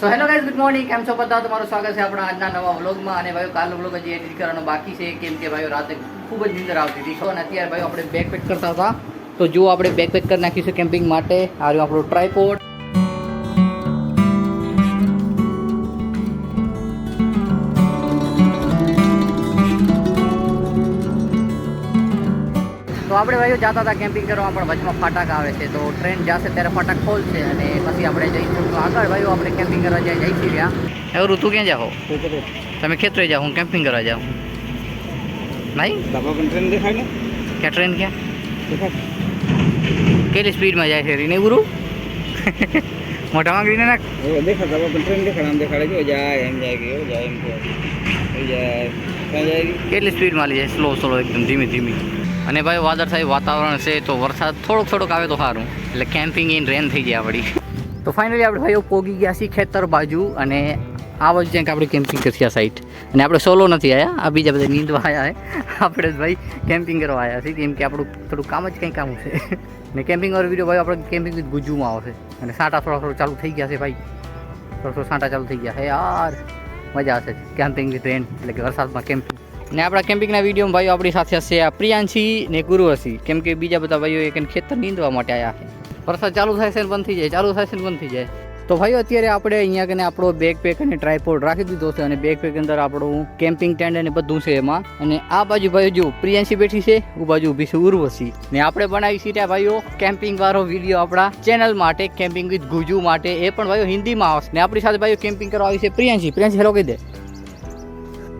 So hello guys, good morning. કેમ છો બધા? તમારું સ્વાગત છે આપણા આજના નવા વ્લોગમાં. અને ભાઈઓ કાલનો વ્લોગ હજી એડિટ કરવાનો બાકી છે, કેમ કે ભાઈઓ રાતે ખૂબ જ નીંદર આવતી હતી. અને અત્યારે ભાઈઓ આપણે બેગ પેક કરતા હતા, તો જો આપણે બેગ પેક કરી નાખ્યું છે કેમ્પિંગ માટે. આ રહ્યું આપણું ટ્રાયપોડ. તો આપણે ભાઈઓ જતા હતા કેમ્પિંગ કરવા, પણ વચમાં ફાટક આવે છે, તો ટ્રેન જશે ત્યારે ફાટક ખોલશે અને પછી આપણે જઈશું. તો આગળ ભાઈઓ આપણે કેમ્પિંગ કરવા જઈશું રહ્યા. એવું તું ક્યાં જાઓ? તમે ખેતરે જાઓ, હું કેમ્પિંગ કરવા જાઉં. નહીં ટ્રેન દેખાય ને? ક્યાં ટ્રેન ક્યાં કેટલી સ્પીડમાં જાય છે? રીને ગુરુ મોટા માંગીને નાખ દેખાતા ટ્રેન દેખાડ, આમ દેખાડે કે જાય એમ જાય કે જાય એમ જાય ક્યાં જાય કેટલી સ્પીડમાં લઈ જાય? સ્લો એકદમ ધીમી ધીમી. અને ભાઈ વાદળછાયું વાતાવરણ છે, તો વરસાદ થોડોક આવે તો સારું, એટલે કેમ્પિંગ ઇન રેન થઈ જાય આપણી. તો ફાઇનલી આપણે ભાઈઓ પોગી ગયા છીએ ખેતર બાજુ, અને આ બાજુ જ્યાં આપણે કેમ્પિંગ કરશે આ સાઈડ. અને આપણે સોલો નથી આવ્યા, આ બીજા બધા નીંદવા આવ્યા છે. આપણે ભાઈ કેમ્પિંગ કરવા આવ્યા છીએ, કેમ કે આપણું થોડું કામ જ કંઈ કામ છે. ને કેમ્પિંગ વાળો વિડીયો ભાઈ આપણે કેમ્પિંગ વિથ ગુજુમાં આવશે. અને સાંટા થોડા ચાલુ થઈ ગયા છે ભાઈ, થોડા સાંટા ચાલુ થઈ ગયા છે યાર. મજા આવશે કેમ્પિંગ વિથ રેન, એટલે કે વરસાદમાં કેમ્પિંગ. ને આપણા કેમ્પિંગના વિડીયોમાં ભાઈઓ આપણી સાથે હશે આ પ્રિયાંશી ને ગુરુવસી, કેમ કે બીજા બધા ભાઈઓ એક ખેતર નીંદવા માટે આવ્યા છે. વરસાદ ચાલુ થાય છે ને બંધ થઈ જાય, ચાલુ થાય છે ને બંધ થઈ જાય. તો ભાઈઓ અત્યારે આપણે અહીંયા કને આપણો બેગ પેક અને ટ્રાયપોડ રાખી દીધો છે, અને બેગ પેક અંદર આપણું કેમ્પિંગ ટેન્ટ અને બધું છે એમાં. અને આ બાજુ ભાઈઓ જો પ્રિયાંશી બેઠી છે, એ બાજુ ઊભી છે ઉર્વશી. ને આપણે બનાવી છીએ ભાઈઓ કેમ્પિંગ વાળો વિડીયો આપણા ચેનલ માટે, કેમ્પિંગ વિથ ગુજુ માટે. એ પણ ભાઈઓ હિન્દીમાં આવશે. ને આપણી સાથે ભાઈઓ કેમ્પિંગ કરવા આવી છે પ્રિયાંશી. પ્રિયાંશી હેલો કહી દે.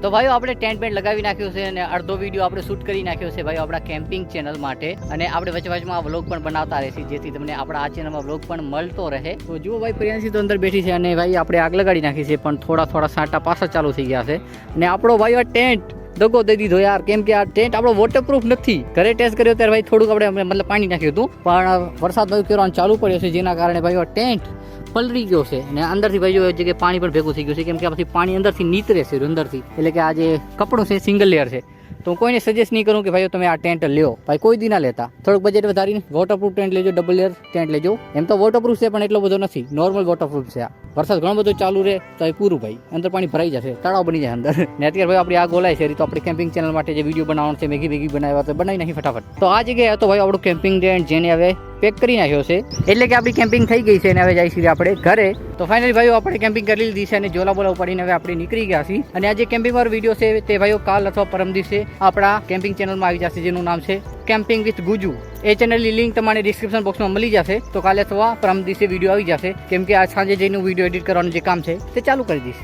તો ભાઈઓ આપણે ટેન્ટ બેન્ટ લગાવી નાખ્યું છે, અને અડધો વિડીયો આપણે શૂટ કરી નાખ્યો છે ભાઈઓ આપણા કેમ્પિંગ ચેનલ માટે. અને આપણે વચમાં આ વ્લોગ પણ બનાવતા રહેશે, જેથી તમને આપણા આ ચેનલમાં વ્લોગ પણ મળતો રહે. તો જુઓ ભાઈ પ્રિયાંશી તો અંદર બેઠી છે, અને ભાઈ આપણે આગ લગાડી નાખી છે, પણ થોડા સાંટા પાછા ચાલુ થઈ ગયા છે. અને આપણો ભાઈઓ ટેન્ટ દગો દઈ દીધો યાર, કેમ કે આ ટેન્ટ આપણો વોટરપ્રૂફ નથી. ઘરે ટેસ્ટ કર્યો ત્યારે ભાઈ થોડુંક આપણે મતલબ પાણી નાખ્યું હતું, પણ વરસાદ ભાઈ કરવાનું ચાલુ પડ્યો છે, જેના કારણે ભાઈઓ ટેન્ટ પલળી ગયો છે. અને અંદરથી ભાઈ જો જગ્યાએ પાણી પણ ભેગું થઈ ગયું છે, કેમ કે પછી પાણી અંદરથી નીતરે છે અંદરથી. એટલે કે આ જે કપડું છે સિંગલ લેયર છે. તો હું કોઈને સજેસ્ટ નહીં કરું કે ભાઈ તમે આ ટેન્ટ લ્યો, ભાઈ કોઈ દી ના લેતા. થોડુંક બજેટ વધારીને વોટરપ્રૂફ ટેન્ટ લેજો, ડબલ લેયર ટેન્ટ લેજો. એમ તો વોટરપ્રૂફ છે, પણ એટલો બધો નથી, નોર્મલ વોટરપ્રૂફ છે. આ વરસાદ ઘણો બધો ચાલુ રહે તો એ પૂરું ભાઈ, અંદર પાણી ભરાઈ જશે, તળાવ બની જાય અંદર. ને અત્યારે ભાઈ આપણી આગ ઓલાય છે, તો આપણે કેમ્પિંગ ચેનલ માટે જે વિડીયો બનાવવાનો છે, મેગી બનાવ્યા તો બનાવી નાખી ફટાફટ. તો આ જગ્યાએ હતો ભાઈ આપણું કેમ્પિંગ ટેન્ટ, જેને હવે પેક કરી નાખ્યો છે. એટલે કે આપણી કેમ્પિંગ થઈ ગઈ છે, અને હવે જઈશું આપણે ઘરે. તો ફાઇનલી ભાઈઓ આપણે કેમ્પિંગ કરી લીધી છે, અને જોલા બોલા ઉપાડીને હવે આપણે નીકળી ગયા છીએ. અને આ જે કેમ્પિંગ વાળો વિડીયો છે તે ભાઈઓ કાલ અથવા પરમ દિવસે આપણા કેમ્પિંગ ચેનલમાં આવી જશે, જેનું નામ છે કેમ્પિંગ વિથ ગુજુ. એ ચેનલની લિંક તમને ડિસ્ક્રિપ્શન બોક્સમાં મળી જશે. તો કાલે અથવા પરમ દિવસે વિડીયો આવી જશે, કેમ કે આ સાંજે જઈને વિડીયો એડિટ કરવાનું જે કામ છે તે ચાલુ કરી દઈશ.